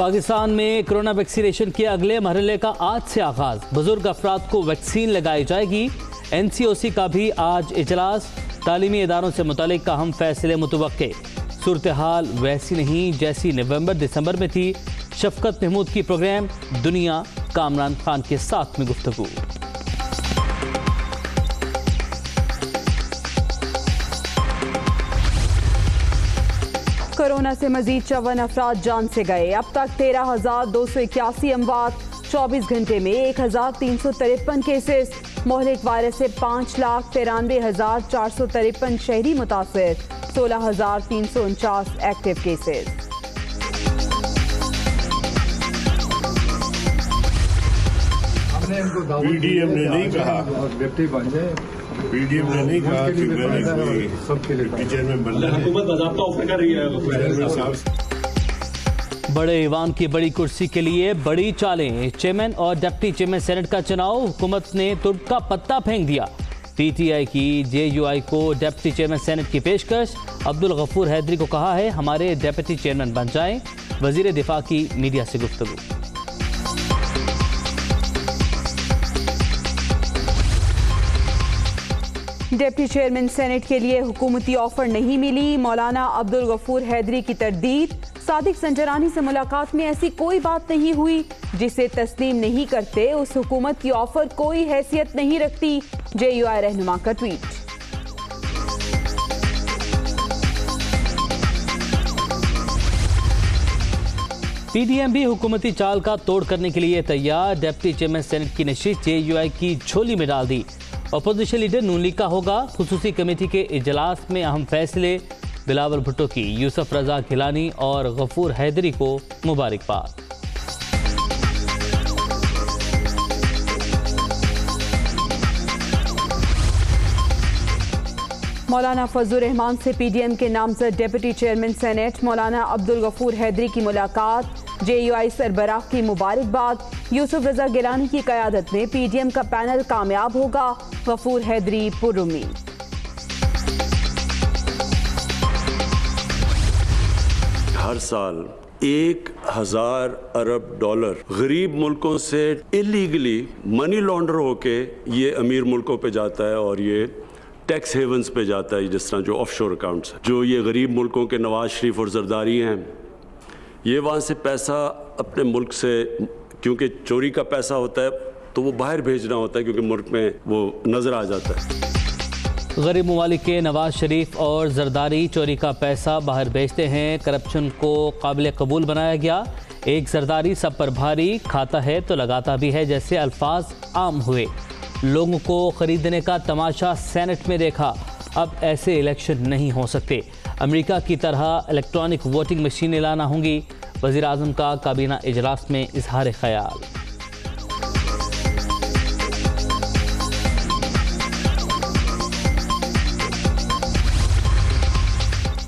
पाकिस्तान में corona vaccination के अगले मरहले का आज से आगाज। बुजुर्ग अफराद को वैक्सीन लगाई जाएगी। NCOC का भी आज इजलास। तालीमी इदारों से मुतालिक अहम फैसले मुतवक्के। सूरत हाल वैसी नहीं जैसी नवंबर दिसंबर में थी। शफकत महमूद की प्रोग्राम दुनिया कामरान खान के साथ में गुफ्तगू। कोरोना से मजीद 54 अफराद जान से गए। अब तक 13,281 अमवात। 24 घंटे में 1,353 केसेस। मोहलिक वायरस से 5,93,453 शहरी मुतासिर। 16,349 एक्टिव केसेस। पीडीएम ने नहीं कहा पीडीएम ने नहीं कहा कि मैंने कोई चेयरमैन बनना है। हुकूमत बाज़ाब्ता ऑफर कर रही है। बड़े ईवान की बड़ी कुर्सी के लिए बड़ी चालें। चेयरमैन और डिप्टी चेयरमैन सेनेट का चुनाव। हुकूमत ने तुर्क का पत्ता फेंक दिया। PTI की JUI को डिप्टी चेयरमैन सेनेट की पेशकश। अब्दुल गफूर हैदरी को कहा है हमारे डिप्टी चेयरमैन बन जाएं। वजीर दिफा की मीडिया से गुफ्तगू। डिप्टी चेयरमैन सेनेट के लिए हुकूमती ऑफर नहीं मिली। मौलाना अब्दुल गफूर हैदरी की तरदीद। सादिक संजरानी से मुलाकात में ऐसी कोई बात नहीं हुई जिसे तस्लीम नहीं करते। उस हुकूमत की ऑफर कोई हैसियत नहीं रखती। JUI रहनुमा का ट्वीट। PDM भी हुकूमती चाल का तोड़ करने के लिए तैयार। डिप्टी चेयरमैन सेनेट की नशिस्त JUI की झोली में डाल दी। अपोजिशन लीडर नून लीग का होगा। खुसूसी कमेटी के इजलास में अहम फैसले। बिलावल भुट्टो की यूसुफ रजा गिलानी और गफूर हैदरी को मुबारकबाद। मौलाना फजलुर रहमान से PDM के नामजद डिप्टी चेयरमैन सेनेट मौलाना अब्दुल गफूर हैदरी की मुलाकात। JUI सरबराह की मुबारकबाद। यूसुफ रजा गिलानी की क़यादत में PDM का पैनल कामयाब होगा। गफूर हैदरी पुरुमीद। हर साल 1,000 अरब डॉलर गरीब मुल्कों से इलीगली मनी लॉन्डर होके ये अमीर मुल्कों पे जाता है और ये टैक्स हेवंस पे जाता है। जिस तरह जो ऑफशोर अकाउंट्स हैं, जो ये गरीब मुल्कों के नवाज शरीफ और जरदारी हैं, ये वहाँ से पैसा अपने मुल्क से, क्योंकि चोरी का पैसा होता है तो वो बाहर भेजना होता है क्योंकि मुल्क में वो नज़र आ जाता है। गरीब ममालिक के नवाज शरीफ और जरदारी चोरी का पैसा बाहर भेजते हैं। करप्शन को काबिल कबूल बनाया गया। एक जरदारी सब पर भारी, खाता है तो लगाता भी है जैसे अल्फाज आम हुए। लोगों को खरीदने का तमाशा सेनेट में देखा। अब ऐसे इलेक्शन नहीं हो सकते। अमेरिका की तरह इलेक्ट्रॉनिक वोटिंग मशीनें लाना होंगी। वज़ीर आज़म का काबीना इजलास में इजहार ख्याल।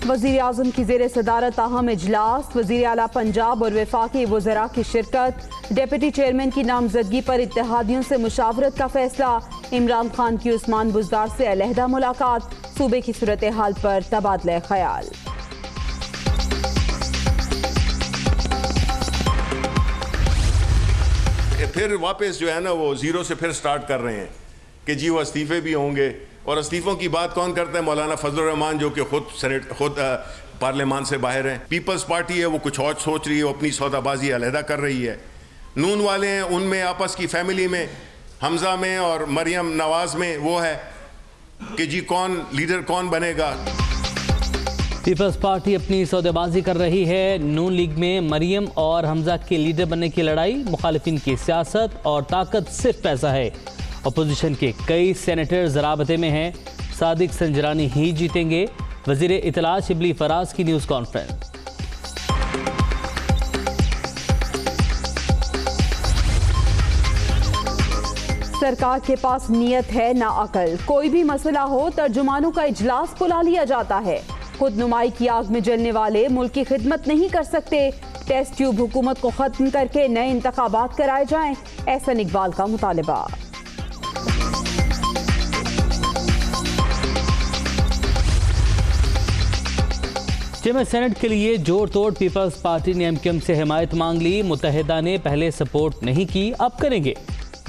वज़ीर आज़म की ज़ेर सदारत अहम इजलास। वज़ीर आला पंजाब और वफाकी वज़रा की शिरकत। डिप्टी चेयरमैन की नामजदगी पर इत्तेहादियों से मुशावरत का फैसला। इमरान खान की उस्मान बुज़दार से अलहदा मुलाकात। सूबे की सूरत हाल पर तबादला ख्याल। फिर वापस जो है ना वो जीरो से फिर स्टार्ट कर रहे हैं कि जी वो इस्तीफे भी होंगे। और इस्तीफों की बात कौन करता है? मौलाना फजलुर रहमान, जो कि खुद पार्लियामान से बाहर हैं। पीपल्स पार्टी है वो कुछ और सोच रही है, वो अपनी सौदाबाजी अलहदा कर रही है। नून वाले हैं, उनमें आपस की फैमिली में हमजा में और मरियम नवाज में वो है कि जी कौन लीडर कौन बनेगा। पीपल्स पार्टी अपनी सौदेबाजी कर रही है। नून लीग में मरियम और हमजा के लीडर बनने की लड़ाई। मुखालिफिन की सियासत और ताकत सिर्फ पैसा है। अपोजिशन के कई सेनेटर ज़राबते में हैं। सादिक संजरानी ही जीतेंगे। वज़ीर इत्तला शिबली फराज की न्यूज़ कॉन्फ्रेंस। सरकार के पास नियत है ना अकल। कोई भी मसला हो तर्जुमानों का इजलास बुला लिया जाता है। खुद नुमाई की आग में जलने वाले मुल्क की खिदमत नहीं कर सकते। टेस्ट ट्यूब हुकूमत को खत्म करके नए इंतखाबात कराए जाएं। एहसन इकबाल का मुतालबा। चेयरमैन सेनेट के लिए जोड़ तोड़ पीपल्स पार्टी ने एमक्यूएम से हिमायत मांग ली। मुत्तहिदा ने पहले सपोर्ट नहीं की, अब करेंगे।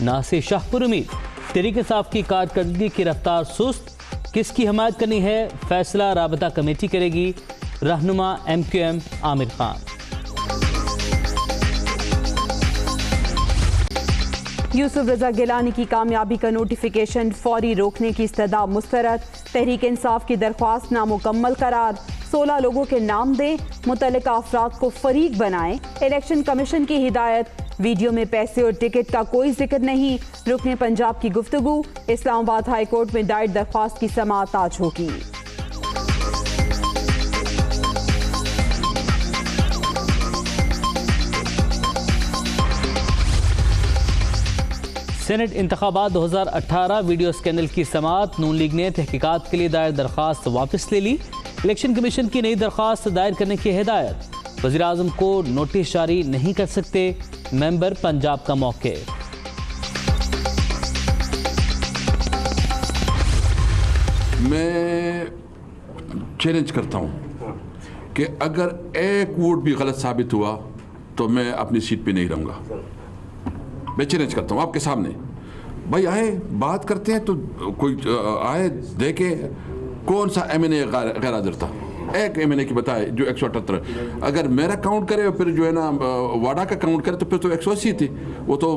नासिर शाह पर उम्मीद। तहरीक इंसाफ की कारकर्दगी की रफ्तार सुस्त, किसकी हिमायत करनी है फैसला राबता कमेटी करेगी। रहनुमा एमक्यूएम आमिर खान। यूसुफ रजा गिलानी की कामयाबी का नोटिफिकेशन फौरी रोकने की इस्तदा मुस्तरद। तहरीक इंसाफ की दरख्वास्त नामुकम्मल करार। 16 लोगों के नाम दें, मुतल्लिका अफराद को फरीक बनाएं। इलेक्शन कमीशन की हिदायत। वीडियो में पैसे और टिकट का कोई जिक्र नहीं। रुकने पंजाब की गुफ्तगू। इस्लामाबाद हाई कोर्ट में दायर दरख्वास्त की समाअत आज होगी। सेनेट इंतखाबात 2018 वीडियो स्कैंडल की समाअत। नून लीग ने तहकीकात के लिए दायर दरख्वास्त वापस ले ली। इलेक्शन कमीशन की नई दरख्वास्त दायर करने की हिदायत। वज़ीर आज़म को नोटिस जारी नहीं कर सकते, मेंबर पंजाब का मौक़िफ़। मैं चैलेंज करता हूं कि अगर एक वोट भी गलत साबित हुआ तो मैं अपनी सीट पे नहीं रहूंगा। मैं चैलेंज करता हूं आपके सामने। भाई आए बात करते हैं तो कोई आए देखे कौन सा एमएनए गैर हाजिर था। एक एमएनए की बताए जो 178, अगर मेरा काउंट करे फिर जो है ना वाडा का काउंट करे तो फिर तो 180 थी। वो तो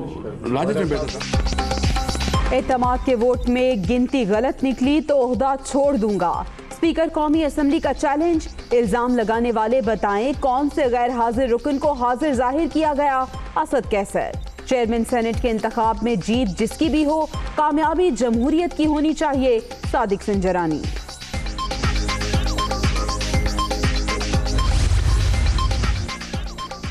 लालच में बैठा था। एतमाद के वोट में गिनती गलत निकली तो ओहदा छोड़ दूंगा। स्पीकर कौमी असम्बली का चैलेंज। इल्जाम लगाने वाले बताएं कौन से गैर हाजिर रुकन को हाजिर जाहिर किया गया। असद कैसर। चेयरमैन सेनेट के इंतखाब में जीत जिसकी भी हो, कामयाबी जमहूरियत की होनी चाहिए। सादिक संजरानी।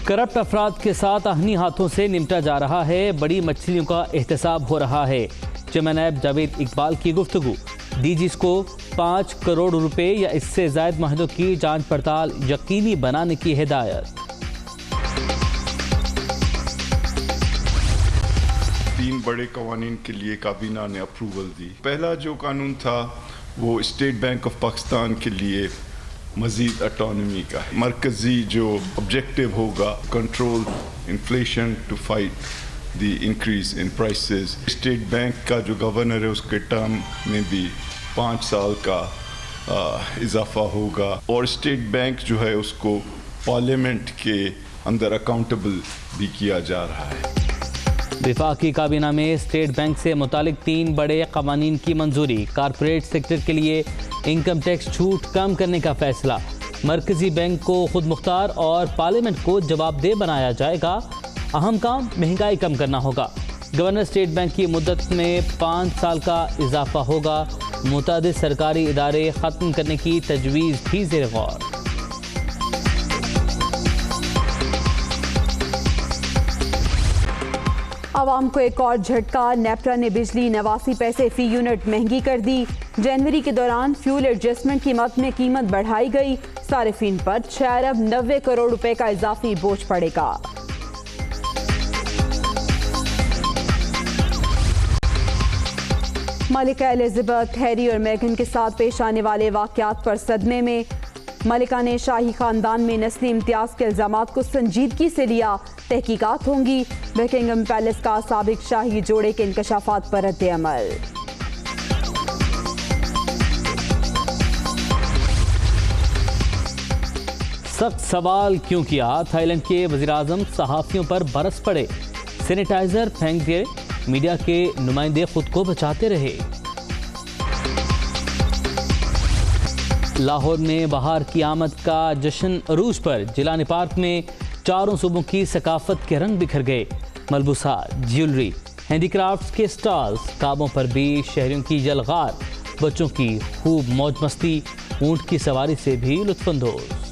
करप्ट अफराद के साथ आहनी हाथों से निपटा जा रहा है। बड़ी मछलियों का एहतसाब हो रहा है। चेयरमैन नायब जावेद इकबाल की गुफ्तगू। डीजीज को 5 करोड़ रुपए या इससे ज्यादा माहिदों की जांच पड़ताल यकीनी बनाने की हिदायत। 3 बड़े कवानीन के लिए काबीना ने अप्रूवल दी। पहला जो कानून था वो स्टेट बैंक ऑफ पाकिस्तान के लिए मज़ीद ऑटोनॉमी का है। मरकज़ी जो ऑब्जेक्टिव होगा control inflation to fight the increase in prices. State bank का जो गवर्नर है उसके टर्म में भी 5 साल का इजाफा होगा और स्टेट बैंक जो है उसको पार्लियामेंट के अंदर अकाउंटेबल भी किया जा रहा है। विफाकी काबीना में स्टेट बैंक से मुतालिक 3 बड़े कवानीन की मंजूरी। कारपोरेट सेक्टर के लिए इनकम टैक्स छूट कम करने का फैसला। मरकजी बैंक को खुद मुख्तार और पार्लियामेंट को जवाबदेह बनाया जाएगा। अहम काम महंगाई कम करना होगा। गवर्नर स्टेट बैंक की मुद्दत में 5 साल का इजाफा होगा। मुतादिद सरकारी इदारे ख़त्म करने की तजवीज़ भी ज़ेर गौर। आवाम को एक और झटका। नेपरा ने बिजली 89 पैसे फी यूनिट महंगी कर दी। जनवरी के दौरान फ्यूल एडजस्टमेंट कीमत में कीमत बढ़ाई गई। सारिफीन पर 6 अरब 90 करोड़ रुपए का इजाफी बोझ पड़ेगा। मलिका एलिजाबेथ हैरी और मेगन के साथ पेश आने वाले वाकयात पर सदमे में। मलिका ने शाही खानदान में नस्ली इम्तियाज के इल्जामात को संजीदगी से लिया। तहकीकात होंगी। बकिंगम पैलेस का साबिक शाही जोड़े के इंकशाफात पर रद्द अमल। सख्त सवाल क्यों किया। थाईलैंड के वज़ीर आज़म सहाफ़ियों पर बरस पड़े। सैनिटाइजर फेंक दिए। मीडिया के नुमाइंदे खुद को बचाते रहे। लाहौर में बहार की आमद का जश्न अरूज पर जिलानी पार्क में चारों सूबों की सकाफत के रंग बिखर गए। मलबूसात, ज्वेलरी, हैंडीक्राफ्ट्स के स्टॉल्स, काबों पर भी शहरियों की यलगार। बच्चों की खूब मौज मस्ती, ऊंट की सवारी से भी लुत्फानंदोज।